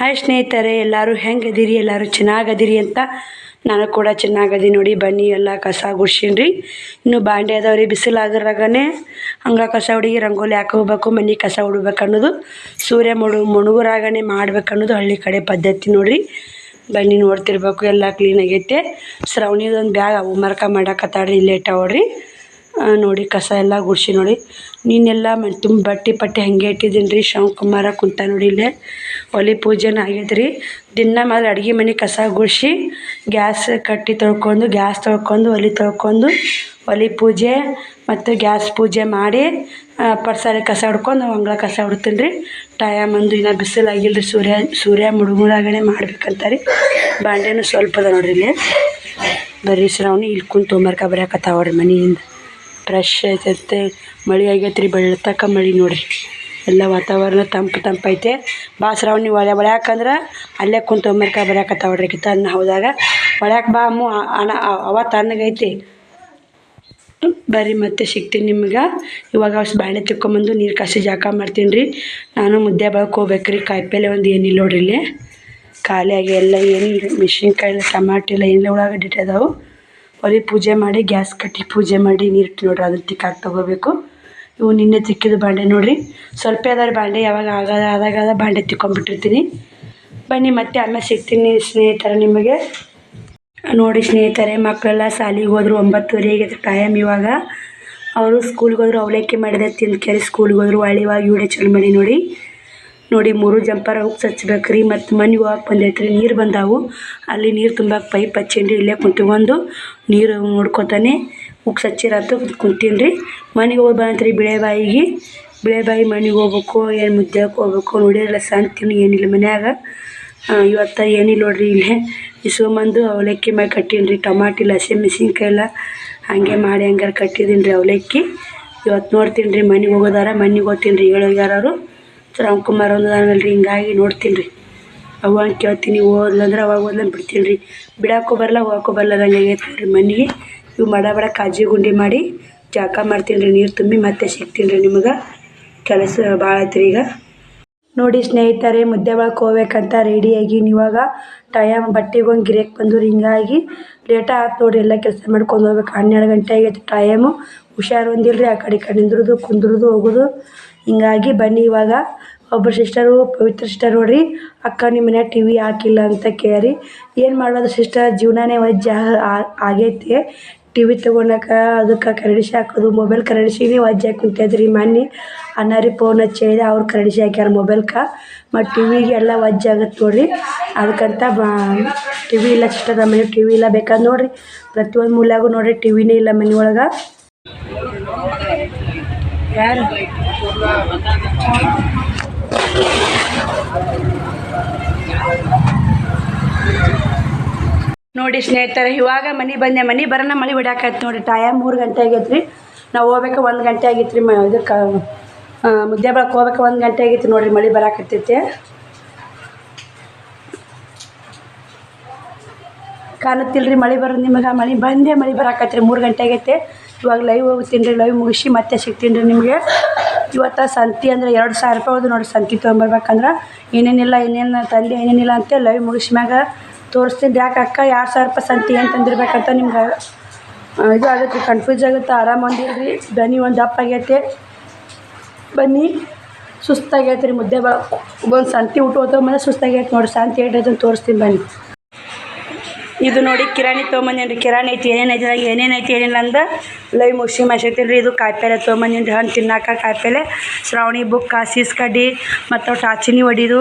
Hi ಸ್ನೇಹಿತರೆ, ಎಲ್ಲರೂ ಹೆಂಗದಿರಿ? ಎಲ್ಲರೂ ಚೆನ್ನಾಗದಿರಿ ಅಂತ ನಾನು ಕೂಡ ಚೆನ್ನಾಗದಿ ನೋಡಿ. ಬನ್ನಿ ಎಲ್ಲ ಕಸ ಗುಡ್ಸೀನಿ. ಇನ್ನು ಬಾಂಡೆ ಅದಾವ್ರಿ. ಬಿಸಿಲಾಗಿರಾಗನೇ ಹಂಗೆ ಕಸ ಹುಡುಗಿ ರಂಗೋಲಿ ಹಾಕೋಬೇಕು, ಮನೆ ಕಸ ಹುಡ್ಬೇಕು ಅನ್ನೋದು, ಸೂರ್ಯ ಮುಣುಗುರಾಗನೇ ಮಾಡ್ಬೇಕು ಅನ್ನೋದು ಹಳ್ಳಿ ಕಡೆ ಪದ್ಧತಿ ನೋಡ್ರಿ. ಬನ್ನಿ ನೋಡ್ತಿರ್ಬೇಕು. ಎಲ್ಲ ಕ್ಲೀನ್ ಆಗೈತೆ. ಶ್ರಾವಣಿದೊಂದು ಬ್ಯಾಗ್ ಹೋಮ್ವರ್ಕ ಮಾಡಕತ್ತಾಡ್ರಿ, ಲೇಟ್ ಅವಡ್ರಿ. ನೋಡಿ ಕಸ ಎಲ್ಲ ಗುಡ್ಸಿ ನೋಡಿ. ನೀನೆಲ್ಲ ತುಂಬ ಬಟ್ಟೆ ಹಾಗೆ ಇಟ್ಟಿದ್ದೀನಿ ರೀ. ಶಿವಕುಮಾರ ಕುಂತ ನೋಡಿ ಇಲ್ಲೇ. ಒಲೆ ಪೂಜೆನ ಆಗೈತೆ ರೀ. ದಿನ ಮಾಡಿ ಅಡುಗೆ ಮನೆ ಕಸ ಗುಡಿಸಿ ಗ್ಯಾಸ್ ಕಟ್ಟಿ ತೊಳ್ಕೊಂಡು, ಗ್ಯಾಸ್ ತೊಳ್ಕೊಂಡು, ಒಲೆ ತೊಳ್ಕೊಂಡು, ಒಲೆ ಪೂಜೆ ಮತ್ತು ಗ್ಯಾಸ್ ಪೂಜೆ ಮಾಡಿ ಪರ್ಸಾಲೆ ಕಸ ಹೊಡ್ಕೊಂಡು ಅಂಗಳ ಕಸ ಹೊಡ್ತೀನಿ ರೀ. ಟೈಮ್ ಅಂದು ಇನ್ನೂ ಬಿಸಿಲಾಗಿಲ್ಲ ರೀ. ಸೂರ್ಯ ಮುಳುಗುರಾಗನೇ ಮಾಡ್ಬೇಕಂತ ರೀ. ಬಾಂಡೆನೂ ಸ್ವಲ್ಪ ಅದ ನೋಡ್ರಿ ಇಲ್ಲಿ. ಬರ್ರಿ ಶ್ರಾವಣಿ ಇಲ್ಲಿ ಕುಂತು ಹೋಮ್ವರ್ಕ ಬರೆಯಕತ್ತಾವ್ರಿ ಮನೆಯಿಂದ. ಫ್ರೆಶ್ ಐತೈತೆ. ಮಳೆ ಆಗೈತೆ ರೀ, ಬೆಳ್ತಕ್ಕ ಮಳೆ ನೋಡಿರಿ. ಎಲ್ಲ ವಾತಾವರಣ ತಂಪೈತೆ. ಬಾ ಶ್ರಾವಣಿ ಒಳ್ಯಾಕಂದ್ರೆ ಅಲ್ಲೇ ಕುಂತು ಹೋಮ್ವರ್ಕ ಬರೆಯಕತ್ತಾವ್ರಿ. ತನ್ನ ಹೋದಾಗ ಒಳ್ಯಾಕೆ ಬಾ ಅಮ್ಮ, ಅವ ತಣ್ಣಗೈತಿ. ಬರ್ರಿ ಮತ್ತೆ ಸಿಗ್ತೀನಿ ನಿಮ್ಗೆ. ಇವಾಗ ಅಷ್ಟು ಬಾಣೆ ತಿಕ್ಕೊಂಬಂದು ನೀರು ಕಾಸಿ ಜಾಕ ಮಾಡ್ತೀನಿ ರೀ. ನಾನು ಮುದ್ದೆ ಬಳಕೆ ಹೋಗ್ಬೇಕ್ರಿ. ಕಾಯಿಪಲ್ಲೆ ಒಂದು ಏನಿಲ್ಲ ನೋಡ್ರಿ ಇಲ್ಲಿ. ಖಾಲಿಯಾಗಿ ಎಲ್ಲ ಏನಿಲ್ಲ. ಮೆಣಸಿನ್ಕಾಯಿ, ಟಮಾಟಿ ಎಲ್ಲ ಏನಿಲ್ಲ, ಉಳ್ಳಾಗಡ್ಡಿ ಅದಾವು. ಒಲೆ ಪೂಜೆ ಮಾಡಿ ಗ್ಯಾಸ್ ಕಟ್ಟಿ ಪೂಜೆ ಮಾಡಿ ನೀರಿಟ್ಟು ನೋಡ್ರಿ. ಅದನ್ನು ತಿಕ್ಕಾಕಿ ತೊಗೋಬೇಕು. ಇವು ನಿನ್ನೆ ತಿಕ್ಕಿದ ಬಾಂಡೆ ನೋಡಿರಿ. ಸ್ವಲ್ಪ ಅದಾವ್ರಿ ಬಾಂಡೆ. ಯಾವಾಗ ಆದಾಗ ಬಾಂಡೆ ತಿಕ್ಕೊಂಬಿಟ್ಟಿರ್ತೀನಿ. ಬನ್ನಿ ಮತ್ತೆ ಆಮೇಲೆ ಸಿಗ್ತೀನಿ ಸ್ನೇಹಿತರೆ ನಿಮಗೆ. ನೋಡಿ ಸ್ನೇಹಿತರೆ, ಮಕ್ಕಳೆಲ್ಲ ಶಾಲಿಗೆ ಹೋದ್ರು. 9:30 ಆಗೈತೆ ಟೈಮ್. ಇವಾಗ ಅವರು ಸ್ಕೂಲ್ಗೆ ಹೋದ್ರು. ಅವಲಕ್ಕಿ ಮಾಡಿದೆ ತಿಂದ್ಕೇರಿ ಸ್ಕೂಲ್ಗೆ ಹೋದ್ರು. ಇವಾಗ ವಿಡಿಯೋ ಚಾಲು ಮಾಡಿ ನೋಡಿ. 3 ಜಂಪರ್ ಉಕ್ಸ್ ಹಚ್ಬೇಕು ರೀ. ಮತ್ತು ಮನೆಗೆ ಹೋಗಕ್ಕೆ ಬಂದೈತೆ ರೀ. ನೀರು ಬಂದಾವು. ಅಲ್ಲಿ ನೀರು ತುಂಬಕ್ಕೆ ಪೈಪ್ ಹಚ್ಚೀನಿ. ಇಲ್ಲೇ ಕುಂತ್ಕೊಂಡು ನೀರು ನೋಡ್ಕೊತಾನೆ ಉಕ್ಸ್ ಹಚ್ಚಿರತ್ತು ಕುಂತೀನಿ ರೀ. ಮನೆಗೆ ಹೋಗಿ ಬಂತ್ರಿ. ಬಿಳೆಬಾಯಿ ಮನೆಗೆ ಹೋಗ್ಬೇಕು. ಏನು ಮುದ್ದೆಕ್ಕೆ ಹೋಗ್ಬೇಕು ನೋಡಿರಲ್ಲ. ಸಂತಿನೂ ಏನಿಲ್ಲ ಮನ್ಯಾಗ. ಇವತ್ತು ಏನಿಲ್ಲ ನೋಡ್ರಿ. ಇಲ್ಲೇ ಇಸ್ಕೊಂಬಂದು ಅವಲಕ್ಕಿ ಮಾಡಿ ಕಟ್ಟೀನಿ ರೀ. ಟಮಾಟಿ ಇಲ್ಲ, ಹಸಿಮೆಣ್ಸಿನ್ಕಾಯಿ ಎಲ್ಲ ಹಾಗೆ ಮಾಡಿ ಹಂಗಾರೆ ಕಟ್ಟಿದ್ದೀನಿ ರೀ ಅವಲಕ್ಕಿ. ಇವತ್ತು ನೋಡ್ತೀನಿ ರೀ. ಮನೆಗೆ ಹೋಗೋದಾರ ಮನೆಗೆ ಹೋಗ್ತೀನಿ ರೀ. ಹೇಳೋಗ್ಯಾರು ರಾಮ್ಕುಮಾರ್ ಒಂದಲ್ರಿ. ಹಿಂಗಾಗಿ ನೋಡ್ತೀನಿ ರೀ. ಅವಾಗ ಕೇಳ್ತೀನಿ. ಓದ್ಲಂದ್ರೆ ಅವಾಗ ಓದ್ಲಂದು ಬಿಡ್ತೀನಿ ರೀ. ಬಿಡೋಕ್ಕೂ ಬರಲ್ಲ, ಹೋಗೋಕ್ಕೂ ಬರಲ್ಲ. ಹಂಗೆ ಆಗೈತೆ ರೀ ಮನೆಗೆ. ಇವು ಬಡ ಕಾಜಿ ಗುಂಡಿ ಮಾಡಿ ಜಾಕ ಮಾಡ್ತೀನಿ ರೀ. ನೀರು ತುಂಬಿ ಮತ್ತೆ ಸಿಗ್ತೀನಿ ರೀ ನಿಮಗೆ. ಕೆಲಸ ಭಾಳ ಐತೆ ರೀ ಈಗ. ನೋಡಿ ಸ್ನೇಹಿತರೆ, ಮುದ್ದೆ ಒಳಗೆ ಹೋಗ್ಬೇಕಂತ ರೆಡಿಯಾಗಿ ಇವಾಗ ಟೈಮ್ ಬಟ್ಟೆಗೊಂದು ಗಿರೇಕ್ ಬಂದು ಹಿಂಗಾಗಿ ಲೇಟ ಆಯ್ತು ನೋಡಿರಿ. ಎಲ್ಲ ಕೆಲಸ ಮಾಡ್ಕೊಂಡು ಹೋಗ್ಬೇಕು. 12 ಗಂಟೆ ಆಗೈತೆ ಟೈಮು. ಹುಷಾರು ಹೊಂದಿಲ್ರಿ. ಆ ಕಡೆ ನಿಂದ್ರದು ಕುಂದ್ರದು ಹೋಗೋದು. ಹಿಂಗಾಗಿ ಬನ್ನಿ ಇವಾಗ. ಒಬ್ಬರು ಸಿಸ್ಟರು, ಪವಿತ್ರ ಸಿಸ್ಟರ್ ನೋಡ್ರಿ, ಅಕ್ಕ ನಿಮ್ಮ ಮನ್ಯಾಗ ಟಿ ವಿ ಹಾಕಿಲ್ಲ ಅಂತ ಕೇಳಿ. ಏನು ಮಾಡೋದು ಸಿಸ್ಟರ್, ಜೀವನನೇ ವಜ್ಜ ಆಗೈತಿ. ಟಿ ವಿ ತೊಗೊಳಕ ಅದಕ್ಕೆ ಕರಡಿಸಿ ಹಾಕೋದು, ಮೊಬೈಲ್ ಕರಡಿಸಿನೇ ವಜ್ಜೆ ಹಾಕಿ ಕುಂತೈತ್ರಿ. ಮೊನ್ನೆ ಅಣ್ಣಾರಿ ಫೋನ್ ಹಚ್ಚಿದೆ, ಅವ್ರು ಕರಡಿಸಿ ಹಾಕ್ಯಾರ ಮೊಬೈಲ್ಗೆ. ಮತ್ತು ಟಿ ವಿಗೆ ಎಲ್ಲ ವಜ್ಜೆ ಆಗುತ್ತೆ ನೋಡಿರಿ. ಅದಕ್ಕಂತ ಟಿ ವಿ ಇಲ್ಲ ಸಿಸ್ಟರ್. ನಮ್ಮ ಮನೆ ಟಿ ವಿ ಇಲ್ಲ. ಬೇಕಾದ್ರೆ ನೋಡಿರಿ ಪ್ರತಿಯೊಂದು ಮೂಲ್ಯಾಗೂ ನೋಡಿರಿ ಟಿ ವಿನೇ ಇಲ್ಲ ಮನೆ ಒಳಗೆ. ಯಾರು ನೋಡಿ ಸ್ನೇಹಿತರೆ, ಇವಾಗ ಮನೆ ಬಂದೆ. ಮನೆ ಬರೋಣ ಮಳೆ ಹೊಡ್ಯಾಕೈತೆ ನೋಡಿರಿ. ಟೈಮ್ 3 ಗಂಟೆ ಆಗೈತೆ ರೀ. ನಾವು ಹೋಗ್ಬೇಕು 1 ಗಂಟೆ ಆಗೈತೆ ರೀ. ಇದಕ್ಕೆ ಮುದ್ದೆ ಬಳಕೆ ಹೋಗ್ಬೇಕು 1 ಗಂಟೆ ಆಗೈತೆ ನೋಡಿರಿ. ಮಳೆ ಬರಾಕತ್ತೈತೆ. ಕಾಣುತ್ತಿಲ್ಲ ರೀ ಮಳೆ ಬರೋದು ನಿಮಗೆ. ಮಳೆ ಬರಾಕೈತೆ ರೀ. 3 ಗಂಟೆ ಆಗೈತೆ. ಇವಾಗ ಲೈವ್ ಹೋಗ್ತೀನಿ ರೀ. ಲೈವ್ ಮುಗಿಸಿ ಮತ್ತೆ ಸಿಗ್ತೀನಿ ರೀ ನಿಮಗೆ. ಇವತ್ತು ಸಂತಿ ಅಂದರೆ 2,000 ರೂಪಾಯಿ ಹೋದು ನೋಡಿ. ಸಂತಿ ತೊಗೊಂಬರ್ಬೇಕಂದ್ರೆ ಏನೇನಿಲ್ಲ ತಂದೆ ಏನೇನಿಲ್ಲ ಅಂತ ಲೈವ್ ಮುಗಿಸಿ ಮ್ಯಾಗ ತೋರಿಸ್ತೀನಿ. ಯಾಕೆ ಅಕ್ಕ 2,000 ರೂಪಾಯಿ ಸಂತಿ ಏನು ತಂದಿರ್ಬೇಕಂತ ನಿಮ್ಗೆ ಇದು ಆಗುತ್ತೆ ರೀ. ಕನ್ಫ್ಯೂಸ್ ಆಗುತ್ತೆ. ಆರಾಮ ಒಂದಿಲ್ರಿ. ದನಿ ಒಂದು ದಪ್ಪ ಆಗೈತೆ. ಬನ್ನಿ. ಸುಸ್ತಾಗೈತೆ ರೀ. ಮುದ್ದೆ ಒಂದು ಸಂತಿ ಊಟ ಹೋಗ್ತಾವ ಮೇಲೆ ಸುಸ್ತಾಗೈತೆ ನೋಡಿ. ಸಂತಿ ಏಟೈತೆ ಅಂತ ತೋರಿಸ್ತೀನಿ ಬನ್ನಿ. ಇದು ನೋಡಿ ಕಿರಾಣಿ ತೊಗೊಂಬಂದೇನಿ ರೀ. ಕಿರಾಣಿ ಐತಿ ಏನೇನೈತಿ ಏನಿಲ್ಲ ಅಂದ್ರೆ ಲೈವ್ ಮುಗಿಸಿ ಮಾಡ್ಸಿರ್ತೀನಿ ರೀ. ಇದು ಕಾಯಿಪಲ್ಲೆ ತೊಗೊಂಬಂದೇನಿ ರೀ. ಹಣ್ಣು ತಿನ್ನಾಕ ಕಾಯಿಪಲ್ಲೆ, ಶ್ರಾವಣಿ ಬುಕ್ಕ, ಸೀಸ್ ಕಡ್ಡಿ ಮತ್ತು ಟಾಚಿನಿ ಹೊಡಿದು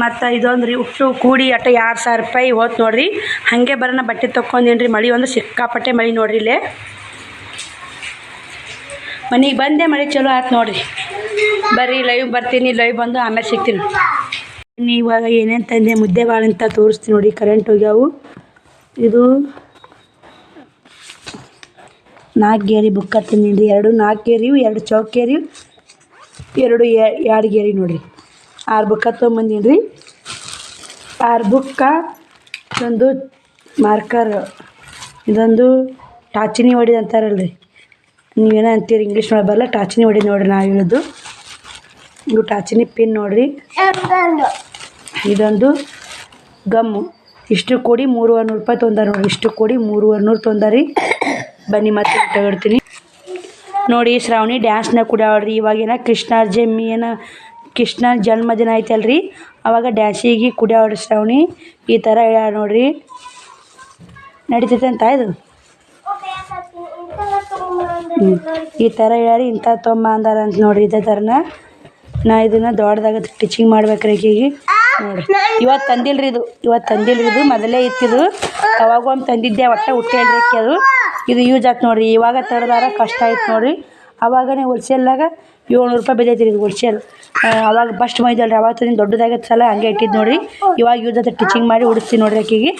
ಮತ್ತು ಇದೊಂದು ರೀ ಉಟ್ಟು ಕೂಡಿ 2,000 ರೂಪಾಯಿ ಹೋಯ್ತು ನೋಡಿರಿ. ಹಾಗೆ ಬರೋಣ ಬಟ್ಟೆ ತೊಗೊಂಡೇನಿ ರೀ. ಮಳೆ ಒಂದು ಸಿಕ್ಕಾಪಟ್ಟೆ ಮಳೆ ನೋಡಿರಿ ಇಲ್ಲೇ. ಮನೆಗೆ ಬಂದೆ ಮಳೆ ಚಲೋ ಆಯ್ತು ನೋಡಿರಿ. ಬರ್ರಿ ಲೈವ್ ಬರ್ತೀನಿ. ಲೈವ್ ಬಂದು ಆಮೇಲೆ ಸಿಗ್ತೀನಿ. ಇವಾಗ ಏನೇನು ತಂದೆ ಮುದ್ದೆ ಭಾಳ ಅಂತ ತೋರಿಸ್ತೀನಿ ನೋಡಿ. ಕರೆಂಟ್ ಹೋಗ್ಯಾವು. ಇದು 4 ಗೇರಿ ಬುಕ್ಕ ತಂದೀನಿ ರೀ. 2 4 ಗೇರಿವು, 2 ಚೌಕ ಗೇರಿವು, 2 ಗೇರಿ ನೋಡಿರಿ. 6 ಬುಕ್ಕ ತೊಗೊಂಬಂದೀನಿ ರೀ. 6 ಬುಕ್ಕ, ಇದೊಂದು ಮಾರ್ಕರ್, ಇದೊಂದು ಟಾಚಿನಿ ಹೊಡಿದು ಅಂತಾರಲ್ರಿ, ನೀವೇನೋ ಅಂತೀರಿ ಇಂಗ್ಲೀಷ್ ಒಳಗೆ ಬರಲ್ಲ. ಟಾಚಿನಿ ಹೊಡಿದು ನೋಡಿರಿ ನಾವು ಹೇಳೋದು. ಇವು ಟಾಚಿನಿ ಪಿನ್ ನೋಡಿರಿ. ಇದೊಂದು ಗಮ್ಮು. ಇಷ್ಟು ಕೂಡಿ 300 ರೂಪಾಯಿ ತೊಂದಾರ ನೋಡಿ. ಇಷ್ಟು ಕೂಡಿ 300 ತೊಂದಾರಿ. ಬನ್ನಿ ಮತ್ತೆ ತಗೊಳ್ತೀನಿ ನೋಡಿ. ಶ್ರಾವಣಿ ಡ್ಯಾನ್ಸ್ನಾಗ ಕುಡಿಯಾಳ್ರಿ. ಇವಾಗೇನ ಕೃಷ್ಣ ಜನ್ಮದಿನ ಐತಲ್ರಿ, ಅವಾಗ ಡ್ಯಾನ್ಸಿಗೆ ಕುಡಿಯಾಳ್ರಿ ಶ್ರಾವಣಿ. ಈ ಥರ ಹೇಳ್ಯಾರ ನೋಡ್ರಿ. ನಡೀತೈತೆ ಅಂತ ಇದು ಈ ಥರ ಹೇಳ್ಯಾರಿ. ಇಂಥ ತೊಂಬ ಅಂದಾರ ಅಂತ ನೋಡ್ರಿ. ಇದೇ ಥರನ ನಾ ಇದನ್ನು ದೊಡ್ಡದಾಗ ಟೀಚಿಂಗ್ ಮಾಡ್ಬೇಕ್ರಿ ಈಗಿಗೆ ನೋಡಿರಿ. ಇವತ್ತು ತಂದಿಲ್ರಿ ಇದು ಮೊದಲೇ ಇತ್ತಿದು. ಅವಾಗ ಒಂದು ತಂದಿದ್ದೆ, ಒಟ್ಟು ಹುಟ್ಟೇಳ್ರಿ ಅದು. ಇದು ಯೂಸ್ ಆಯ್ತು ನೋಡಿರಿ. ಇವಾಗ ತರದಾರ ಕಷ್ಟ ಆಯ್ತು ನೋಡಿರಿ. ಅವಾಗನೇ ಹೋಲ್ಸೇಲ್ದಾಗ 700 ರೂಪಾಯಿ ಬಿದ್ದೈತಿ ರೀ ಇದು ಹೋಲ್ಸೇಲ್. ಅವಾಗ ಫಸ್ಟ್ ಮೈದಲ್ರಿ, ಅವಾಗ ತಂದು ದೊಡ್ಡದಾಗತ್ತೆ ಸಲ ಹಂಗೆ ಇಟ್ಟಿದ್ದು ನೋಡಿರಿ. ಇವಾಗ ಯೂಸ್ ಆಯ್ತು ಟೀಚಿಂಗ್ ಮಾಡಿ ಉಡಿಸ್ತೀನಿ ನೋಡ್ರಿ ಆಕಿಗೆ.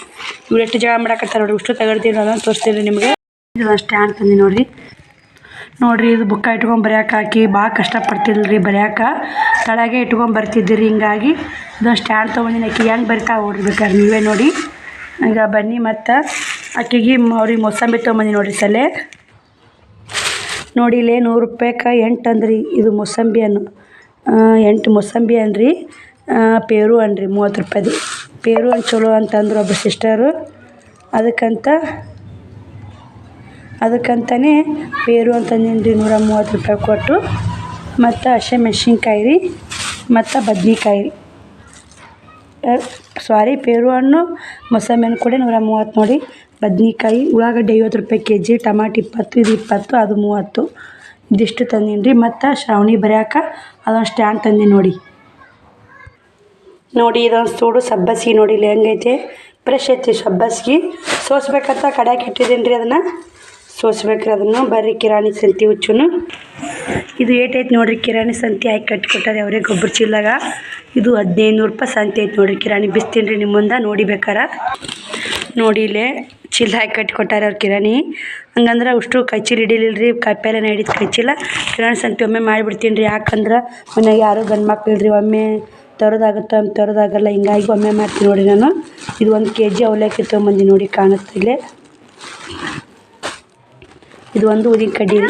ಇವ್ರು ಎಷ್ಟು ಜಗಳ ಮಾಡಕತ್ತಾರೆ ನೋಡಿರಿ. ಇಷ್ಟು ತಗೊಳ್ತೀನಿ ಅದನ್ನು ತೋರಿಸ್ತೀನಿ ರೀ ನಿಮಗೆ. ಇದು ಸ್ಟ್ಯಾಂಡ್ ತಂದು ನೋಡಿರಿ. ಇದು ಬುಕ್ಕ ಇಟ್ಕೊಂಡು ಬರೆಯೋಕೆ ಹಾಕಿ ಭಾಳ ಕಷ್ಟಪಡ್ತಿಲ್ರಿ ಬರೆಯೋಕೆ. ತಳಗೆ ಇಟ್ಕೊಂಡು ಬರ್ತಿದ್ದೀರಿ. ಹಿಂಗಾಗಿ ಇದೊಂದು ಸ್ಟ್ಯಾಂಡ್ ತೊಗೊಂಡಿನಿ. ಆಕಿ ಹೆಂಗೆ ಬರಿತಾ ಓಡ್ಬೇಕಾದ್ರೆ ನೀವೇ ನೋಡಿ. ಈಗ ಬನ್ನಿ ಮತ್ತು ಆಕಿಗೆ ಅವ್ರಿಗೆ ಮೊಸಂಬಿ ತೊಗೊಂಬಂದು ನೋಡಿರಿ ಸಲೆ ನೋಡಿ. ಇಲ್ಲೇ 100 ರೂಪಾಯಿಗೆ 8 ಅಂದ್ರಿ. ಇದು ಮೊಸಂಬಿ ಹಣ್ಣು 8 ಮೊಸಂಬಿ ಹಣ್ಣ್ರಿ. ಪೇರು ಹಣ್ಣ್ರಿ 30 ರೂಪಾಯಿದು. ಪೇರು ಹಣ್ಣು ಚಲೋ ಅಂತಂದ್ರು ಒಬ್ಬ ಸಿಸ್ಟರು. ಅದಕ್ಕಂತಲೇ ಪೇರು ಅಂತಂದಿನಿ ರೀ 130 ರೂಪಾಯಿ ಕೊಟ್ಟು. ಮತ್ತು ಹಸಿಮೆಣ್ಸಿನ್ಕಾಯಿ ರೀ ಮತ್ತು ಬದ್ನೆಕಾಯಿ ರೀ. ಪೇರು ಹಣ್ಣು ಮೊಸಂಬಿ ಹಣ್ಣು ಕೂಡ 130 ನೋಡಿ. ಬದ್ನೆಕಾಯಿ, ಉಳ್ಳಾಗಡ್ಡಿ 50 ರೂಪಾಯಿ ಕೆ ಜಿ, ಟಮಾಟಿ 20, ಇದು 20, ಅದು 30. ಇದಿಷ್ಟು ತಂದೀನಿ ರೀ. ಮತ್ತು ಶ್ರಾವಣಿ ಬರೆಯೋಕೆ ಅದೊಂದು ಸ್ಟ್ಯಾಂಡ್ ತಂದೀನಿ ನೋಡಿ. ಇದೊಂದು ಸೂಡು ಸಬ್ಬಸಿಗೆ ನೋಡಿ. ಇಲ್ಲಿ ಹೆಂಗೈತೆ ಫ್ರೆಶ್ ಐತಿ ಸಬ್ಬಸಿಗೆ. ಸೋಸ್ಬೇಕಂತ ಕಡ್ಯಾಕೆ ಇಟ್ಟಿದ್ದೀನಿ ರೀ. ಅದನ್ನು ಸೋಸ್ಬೇಕ್ರಿ. ಅದನ್ನು ಬರ್ರಿ ಕಿರಾಣಿ ಸಂತಿ ಹುಚ್ಚುನು. ಇದು ಏಟೈತೆ ನೋಡಿರಿ. ಕಿರಾಣಿ ಸಂತಿ ಹಾಕಿ ಕಟ್ಟಿಕೊಟ್ಟಾರೆ ಅವರೇ ಗೊಬ್ಬರ ಚೀಲಾಗ. ಇದು 1500 ರೂಪಾಯಿ ಸಂತಿ ಐತೆ ನೋಡಿರಿ. ಕಿರಾಣಿ ಬಿಸ್ತೀನಿ ರೀ ನಿಮ್ಮ ಮುಂದೆ ನೋಡಿ ಬೇಕಾರೆ. ನೋಡಿ ಇಲ್ಲೇ ಚೀಲ ಹಾಕಿ ಕಟ್ಟಿಕೊಟ್ಟಾರೆ ಅವ್ರು ಕಿರಾಣಿ. ಹಂಗಂದ್ರೆ ಅಷ್ಟು ಕೈಚೀಲ ಹಿಡಿಲಿಲ್ಲ ರೀ. ಕಾಯಿಪಲ್ಲೆ ಹಿಡಿದು ಕೈಚೀಲ ಕಿರಾಣಿ ಸಂತಿ ಒಮ್ಮೆ ಮಾಡಿಬಿಡ್ತೀನಿ ರೀ. ಯಾಕಂದ್ರೆ ಮನೆಯಾಗ ಯಾರು ಗಂಡು ಮಕ್ಳು ಇಲ್ರಿ. ಒಮ್ಮೆ ತರೋದಾಗಲ್ಲ. ಹಿಂಗಾಗಿ ಒಮ್ಮೆ ಮಾಡ್ತೀನಿ ನೋಡಿ ನಾನು. ಇದು 1 kg ಅವಲಕ್ಕಿ ತೊಗೊಂಬಂದು ನೋಡಿ ಕಾಣುತ್ತೆ ಇಲ್ಲೇ. ಇದು ಒಂದು ಉದಿನ ಕಡ್ಡಿ ರೀ.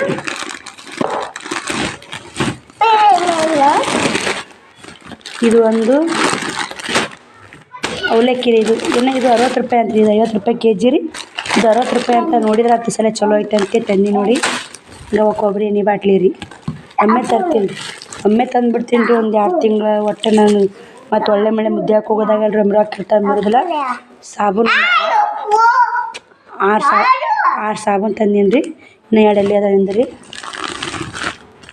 ಇದು ಒಂದು ಅವಲಕ್ಕಿ ರೀ. ಇದು 60 ರೂಪಾಯಿ ಅಂತ. ಇದು 50 ರೂಪಾಯಿ ಕೆ ಜಿ ರೀ. ಇದು 60 ರೂಪಾಯಿ ಅಂತ ನೋಡಿದ್ರೆ ಹತ್ತು ಸಲ ಚಲೋ ಐತೆ ಅಂತ ತಂದು ನೋಡಿ. ಗವ ಕೊಬ್ಬರಿ ಎಣ್ಣೆ ಬಾಟ್ಲಿ ರೀ. ಒಮ್ಮೆ ತರ್ತೀನಿ ರೀ. ಒಮ್ಮೆ ತಂದುಬಿಡ್ತೀನಿ ರೀ. ಒಂದು 2 ತಿಂಗಳು ಒಟ್ಟು ನಾನು. ಮತ್ತು ಒಳ್ಳೆ ಮಳೆ ಮುದ್ದೆ ಹಾಕಿ ಹೋಗೋದಾಗ ರೊಕ್ಕ ಇರ್ತಾರೆ ಮುರಿದಿಲ್ಲ. ಸಾಬೂನು 6 ಸಾಬೂನು ತಂದೀನಿ ರೀ. ಇನ್ನು 2 ಎಲ್ಲಿ ಅದಾವಿಂದ ರೀ.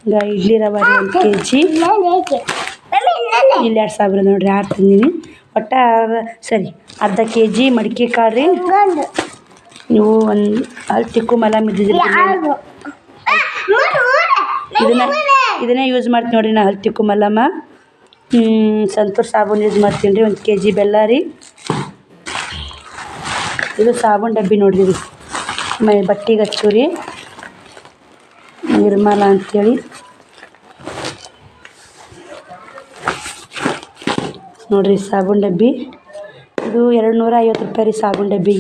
ಈಗ ಇಡ್ಲಿ ರವೆ ರೀ 1 kg. ಇಲ್ಲಿ 2 ಸಾಬೂನು ನೋಡಿರಿ 6 ತಂದೀನಿ. ಒಟ್ಟು ಅರ್ಧ kg ಮಡಿಕೆ ಕಾಳು ರೀ. ನೀವು ಒಂದು ಅಲ್ಲಿ ತಿಕ್ಕು ಮಲಮ್ ಇದ್ದಿದ್ರಿ. ಇದನ್ನೇ ಯೂಸ್ ಮಾಡ್ತೀನಿ ನೋಡಿರಿ ನಾನು. ಹಲ್ಲು ತಿಕ್ಕು ಮಲಮ, ಸಂತೂರ್ ಸಾಬೂನು ಯೂಸ್ ಮಾಡ್ತೀನಿ ರೀ. 1 kg ಬೆಲ್ಲ ರೀ. ಇದು ಸಾಬೂನು ಡಬ್ಬಿ ನೋಡಿರಿ. ಇದು ಬಟ್ಟೆಗೆ ಹಚ್ಚು ರೀ ನಿರ್ಮಲ ಅಂಥೇಳಿ ನೋಡಿರಿ. ಸಾಬೂನು ಡಬ್ಬಿ ಇದು 250 ರೂಪಾಯಿ ರೀ ಸಾಬೂನು ಡಬ್ಬಿ.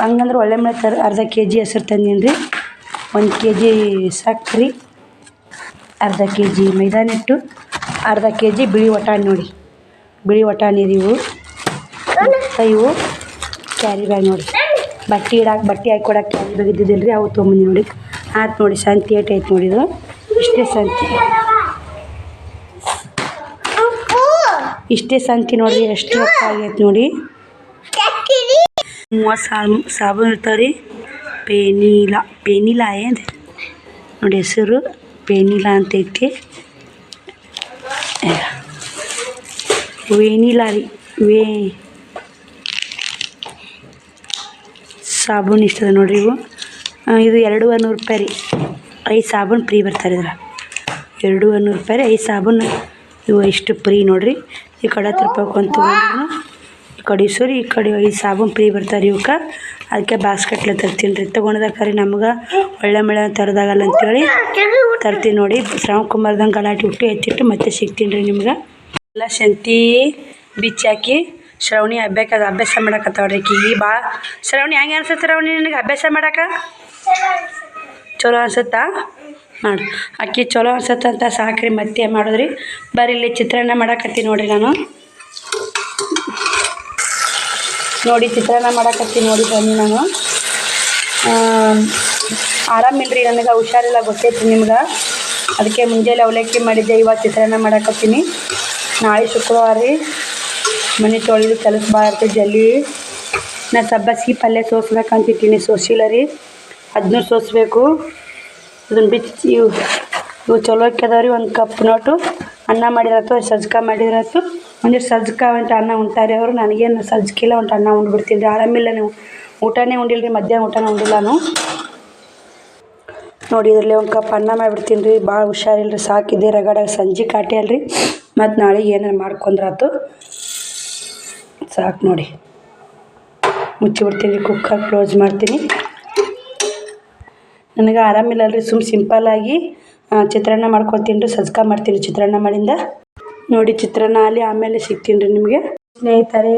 ಹಂಗಂದ್ರೆ ಒಳ್ಳೆ ಮಳೆ ಅರ್ಧ kg ಹೆಸರು ತಂದೀನಿ ರೀ. 1 kg ಸಕ್ಕರೆ, ಅರ್ಧ kg ಮೈದಾ ಹಿಟ್ಟು, ಅರ್ಧ kg ಬಿಳಿ ವಟಾಣಿ ನೋಡಿ. ಬಿಳಿ ವಟಾಣಿ ರೀ ಇವು. ಕ್ಯಾರಿ ಬ್ಯಾಗ್ ನೋಡಿ. ಬಟ್ಟೆ ಹಾಕಿ ಕೊಡೋಕೆ ಕ್ಯಾರಿ ಬ್ಯಾಗ್ ಇದ್ದಿದ್ದಿಲ್ಲ ರೀ. ಅವು ತೊಗೊಂಬಂದು ನೋಡಿ. ಆಯ್ತು ನೋಡಿ. ಸಂತಿ ಏಟೈತೆ ನೋಡಿದು. ಇಷ್ಟೇ ಸಂತಿ ನೋಡಿರಿ. ಎಷ್ಟು ರೊಕ್ಕ ಆಗೈತೆ ನೋಡಿ. 30 ಸಾಬೂನು ಇರ್ತಾವೆ ರೀ. ಪೇನಿಲಾ ಏನು ನೋಡಿ ಹೆಸರು. ಪೇನಿಲಾ ಅಂತೈತಿ. ವೇನಿಲಾ ರೀ. ಸಾಬೂನು ಇಷ್ಟದ ನೋಡಿರಿ ಇವು. ಇದು 200 ರೂಪಾಯಿ ರೀ. 5 ಸಾಬೂನು ಫ್ರೀ ಬರ್ತಾರೆ ಇದ್ರ. 200 ರೂಪಾಯಿ ರೀ 5 ಸಾಬೂನು. ಇವು ಇಷ್ಟು ಫ್ರೀ ನೋಡಿರಿ. ಈ ಕಡೆ 10 ರೂಪಾಯಿ ಕೊಂತ ಈ ಕಡೆ ಈ ಕಡೆ 5 ಸಾಬೂನು ಫ್ರೀ ಬರ್ತಾರೆ ಇವಕ್ಕೆ. ಅದಕ್ಕೆ ಬಾಸ್ಕೆಟ್ಲೆ ತರ್ತೀನಿ ರೀ. ತೊಗೊಂಡಾಕರಿ ನಮ್ಗೆ ಒಳ್ಳೆ ಮಳೆ ತರದಾಗಲ್ಲ ಅಂತೇಳಿ ತರ್ತೀನಿ ನೋಡಿ. ಶ್ರಾವಣ ಕುಮಾರ್ದಂಗೆ ಗಲಾಟೆ ಹುಟ್ಟು ಎತ್ತಿಟ್ಟು ಮತ್ತೆ ಸಿಗ್ತೀನಿ ರೀ ನಿಮ್ಗೆ. ಎಲ್ಲ ಸಂತಿ ಬಿಚ್ಚಾಕಿ ಶ್ರಾವಣಿ ಅಭ್ಯಾಸ ಮಾಡಕತ್ತವ್ರಿ ಆಕಿಗೆ ಭಾಳ. ಶ್ರಾವಣಿ ಹೆಂಗೆ ಅನ್ಸುತ್ತೆ ಶ್ರಾವಣಿ ನಿನಗೆ ಅಭ್ಯಾಸ ಮಾಡಕ್ಕೆ? ಚಲೋ ಅನ್ಸುತ್ತಾ? ಮಾಡಿ ಆಕಿ ಚಲೋ ಅನ್ಸುತ್ತೆ ಅಂತ ಸಾಕ್ರಿ. ಮತ್ತೆ ಮಾಡೋದ್ರಿ. ಬರ್ರಿ ಇಲ್ಲಿ ಚಿತ್ರಾನ್ನ ಮಾಡಕತ್ತೀನಿ ನೋಡಿರಿ ನಾನು. ನೋಡಿ ಚಿತ್ರಾನ್ನ ಮಾಡಕತ್ತೀನಿ ನೋಡಿ ಬನ್ನಿ. ನಾನು ಆರಾಮಿಲ್ಲ ರೀ, ನನಗೆ ಹುಷಾರಿಲ್ಲ ಗೊತ್ತೈತಿ ನಿಮ್ಗೆ. ಅದಕ್ಕೆ ಮುಂಜಾನೆ ಅವಲಕ್ಕಿ ಮಾಡಿದ್ದೆ, ಇವತ್ತು ಚಿತ್ರಾನ್ನ ಮಾಡಕತ್ತೀನಿ. ನಾಳೆ ಶುಕ್ರವಾರ ರೀ, ಮನೆ ತೊಳೆದು ಕೆಲಸ ಭಾಳ ಇರ್ತೈತೆ ಜಲ್ದಿ. ನಾ ಸಬ್ಬಸ್ಗೆ ಪಲ್ಯ ಸೋಸ್ಬೇಕಂತಿದ್ದೀನಿ, ಸೋಸಿಲ್ಲ ರೀ, ಅದನ್ನೂ ಸೋಸಬೇಕು. ಅದನ್ನು ಬಿಚ್ಚಿ ಇವು ಚಲೋ ಅದಾವ್ರಿ. ಒಂದು ಕಪ್ ನೋಟು ಅನ್ನ ಮಾಡಿರತ್ತು, ಸಜ್ಕ ಮಾಡಿರತ್ತು. ಒಂದಿಷ್ಟು ಸಜ್ಕ ಅಂತ ಅನ್ನ ಉಣ್ತಾರೆ ಅವರು. ನನಗೇನು ಸಜ್ಕಿಲ್ಲ, ಒಂದು ಅನ್ನ ಉಂಡ್ಬಿಡ್ತೀನಿ ರೀ. ಆರಾಮಿಲ್ಲ, ನೀವು ಊಟನೇ ಉಂಡಿಲ್ಲ ರೀ, ಮಧ್ಯಾಹ್ನ ಊಟನೇ ಉಂಡಿಲ್ಲ ನಾನು. ನೋಡಿ ಇದರಲ್ಲಿ ಒಂದು ಕಪ್ ಅನ್ನ ಮಾಡಿಬಿಡ್ತೀನಿ ರೀ. ಭಾಳ ಹುಷಾರಿಲ್ಲ ರೀ, ಸಾಕಿದೆ ರಗಡ ಸಂಜೆ ಕಾಟಿ ಅಲ್ರಿ. ಮತ್ತು ನಾಳೆಗೆ ಏನಾರು ಮಾಡ್ಕೊಂಡ್ರಾತು ಸಾಕು. ನೋಡಿ ಮುಚ್ಚಿಬಿಡ್ತೀನಿ, ಕುಕ್ಕರ್ ಕ್ಲೋಸ್ ಮಾಡ್ತೀನಿ. ನನಗೆ ಆರಾಮಿಲ್ಲ ರೀ, ಸಿಂಪಲ್ಲಾಗಿ ಚಿತ್ರಾನ್ನ ಮಾಡ್ಕೊತೀನಿ ರೀ. ಸಜ್ಕ ಮಾಡ್ತೀನಿ ಚಿತ್ರಾನ್ನ ಮಾಡಿಂದ. ನೋಡಿ ಚಿತ್ರಾನ್ನ ಅಲ್ಲಿ ಆಮೇಲೆ ಸಿಗ್ತೀನಿ ರೀ ನಿಮಗೆ. ಸ್ನೇಹಿತರೆ,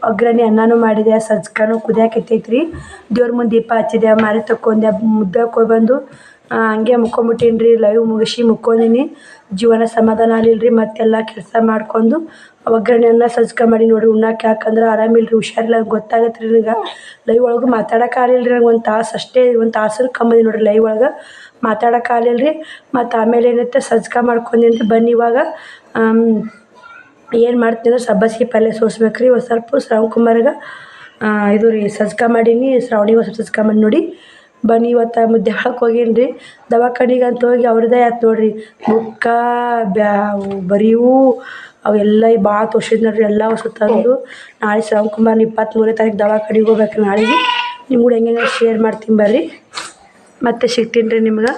ಒಗ್ಗರಣೆ ಅನ್ನನೂ ಮಾಡಿದೆ, ಸಜ್ಕನೂ ಕುದಿಯಾಕೈತೈತೆ ರೀ. ದೇವ್ರ ಮುಂದೆ ದೀಪ ಹಚ್ಚಿದೆ, ಮಾರಿ ತಕ್ಕೊಂಡೆ, ಮುದ್ದೆ ಬಂದು ಹಂಗೆ ಮುಕ್ಕೊಂಬಿಟ್ಟೀನಿ ರೀ. ಲೈವ್ ಮುಗಿಸಿ ಮುಕ್ಕೊಂಡೀನಿ. ಜೀವನ ಸಮಾಧಾನ ಆಗಲಿಲ್ಲ ರೀ. ಮತ್ತೆಲ್ಲ ಕೆಲಸ ಮಾಡ್ಕೊಂಡು ಒಗ್ಗರಣೆ ಅನ್ನ ಸಜ್ಕ ಮಾಡಿ ನೋಡಿ ಉಣ್ಣಾಕೆ. ಯಾಕಂದ್ರೆ ಆರಾಮಿಲ್ಲ ರೀ, ಹುಷಾರಿಲ್ಲ, ಗೊತ್ತಾಗತ್ತೆ ರೀ. ನನಗೆ ಲೈವ್ ಒಳಗೆ ಮಾತಾಡೋಕ್ಕಾಗಲಿಲ್ಲ ರೀ. ನಂಗೆ ಒಂದು ತಾಸು ಅಷ್ಟೇ, ಒಂದು ತಾಸು ಕಮ್ಮಿ ನೋಡಿರಿ ಲೈವ್ ಒಳಗೆ ಮಾತಾಡೋಕ್ಕಾಗಲಿಲ್ಲ ರೀ. ಮತ್ತು ಆಮೇಲೆ ಏನೈತೆ ಸಜ್ಕ ಮಾಡ್ಕೊಂಡೇನಿ ರೀ. ಬನ್ನಿ ಇವಾಗ ಏನು ಮಾಡ್ತೀನಿ ಅಂದ್ರೆ ಸಬ್ಬಸ್ಗೆ ಪಲ್ಯ ಸೋಸ್ಬೇಕು ರೀ. ಒಂದು ಸ್ವಲ್ಪ ಶ್ರಾವಣ ಕುಮಾರ್ಗೆ ಇದು ರೀ ಸಜ್ಕ ಮಾಡೀನಿ, ಶ್ರಾವಣಿಗೆ ಒಂದು ಸ್ವಲ್ಪ ಸಜ್ಕ ಮಾಡಿ ನೋಡಿ. ಬನ್ನಿ ಇವತ್ತು ಮುದ್ದೆ ಒಳಗೆ ಹೋಗೀನಿ ರೀ. ದವಾಖಾನಿಗೆ ಅಂತ ಹೋಗಿ ಅವ್ರದ್ದೇ ಆಯ್ತು ನೋಡಿರಿ, ಬುಕ್ಕ ಬರೀವು ಅವೆಲ್ಲ ಭಾಳ ತೋರ್ಸಿದ್ ನೋಡ್ರಿ. ಎಲ್ಲ ಹೊಸ ತಂದು ನಾಳೆ ಶ್ರಾವಣ ಕುಮಾರ್ 23ನೇ ತಾರೀಕು ದವಾಖಾನಿಗೆ ಹೋಗ್ಬೇಕು. ನಾಳೆಗೆ ನಿಮ್ಮ ಕೂಡ ಹೆಂಗೆ ಶೇರ್ ಮಾಡ್ತೀನಿ ಬರ್ರಿ. ಮತ್ತೆ ಸಿಗ್ತೀನಿ ರೀ ನಿಮ್ಗೆ.